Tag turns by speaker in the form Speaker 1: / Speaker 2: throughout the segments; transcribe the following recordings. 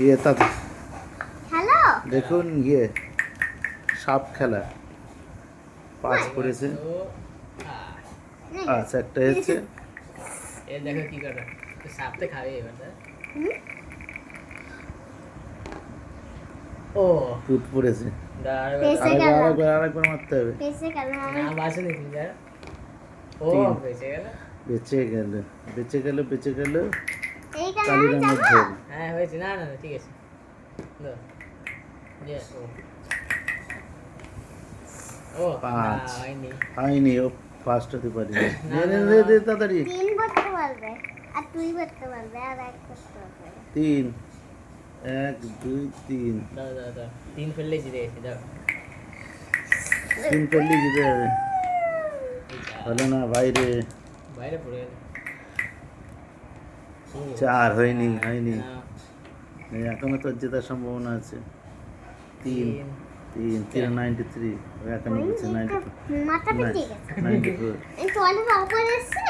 Speaker 1: ইয়ে তা
Speaker 2: হ্যালো
Speaker 1: দেখুন ইয়ে সাপ খেলা 5 পড়েছে। আচ্ছা একটা হচ্ছে
Speaker 3: এ দেখো কি করে তো সাপ তো খাবে এবার তো। ও
Speaker 1: ফুট পড়েছে।
Speaker 3: দাঁড়াও
Speaker 2: পেছে
Speaker 3: দাঁড়াও।
Speaker 2: গেল।
Speaker 1: আরেকবার মারতে হবে।
Speaker 2: পেছে গেল
Speaker 3: না বাসে নি যা ও
Speaker 1: তিন।
Speaker 3: বেঁচে গেল।
Speaker 1: বেঁচে গেল বেঁচে গেল
Speaker 2: এইখানে
Speaker 1: কালী
Speaker 2: আমি
Speaker 1: রঙের
Speaker 2: যাবো।
Speaker 1: ঝোল।
Speaker 3: হ্যাঁ হয়েছে না না না, ঠিক আছে দাও ইয়ে ও না
Speaker 1: 5
Speaker 3: হয়নি
Speaker 1: হয়নি ও ফার্স্ট হতে পারি
Speaker 3: না, না,
Speaker 1: দে
Speaker 3: না।
Speaker 1: দে তাড়াতাড়ি।
Speaker 2: 3 করতে পারবে আর 2 করতে পারবে আর 1 করতে পারবে।
Speaker 1: 3 1 2 3
Speaker 3: দাও দাও দাও তিন ফেললেই জিতে গেছি দাও
Speaker 1: 3 পেলেই জিতে যাবে।
Speaker 3: এই যা,
Speaker 1: হলো না বাইরে।
Speaker 3: বাইরে পড়ে গেল
Speaker 1: 4 হয়নি
Speaker 3: না,
Speaker 1: এই এখনো তো জেতার সম্ভাবনা আছে। 3
Speaker 3: তিন
Speaker 1: 3 93 এখনো বলছে 92
Speaker 2: মাথা পিটে গেছে।
Speaker 1: 94
Speaker 2: এই টয়লেট ওপরে এসছে।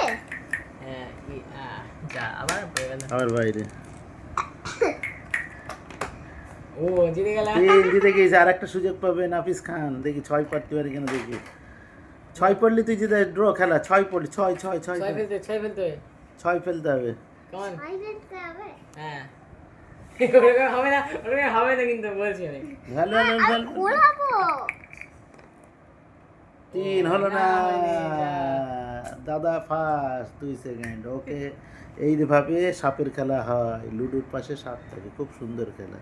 Speaker 3: হ্যাঁ যা আবার পড়ে গেল
Speaker 1: আবার বাইরে।
Speaker 3: ও জিতে গেল
Speaker 1: 3 জিতে গেছে আর একটা সুযোগ পাবে নাফিস খান। দেখি 6 পারতে পারি কিনা দেখি। 6 পড়লি তুই জিতে ড্র খেলা 6 পড়লি 6 6 6
Speaker 3: ছয় ফেলতে
Speaker 1: 6 ফেলতে হবে।
Speaker 3: কেমন
Speaker 2: ছয় দেখতে হবে।
Speaker 3: হ্যাঁ ওরকম হবে না ওরকম হবে না কিন্তু বলছি আমি
Speaker 1: ভালো
Speaker 2: আর
Speaker 1: ভালো
Speaker 2: ঘোরাবো।
Speaker 1: 3 হলো না।
Speaker 3: হয়নি, না।
Speaker 1: দাদা ফার্স্ট 2 সেকেন্ড ওকে। এইভাবে সাপের খেলা হয়। লুডোর পাশে সাপ থাকে খুব সুন্দর খেলা।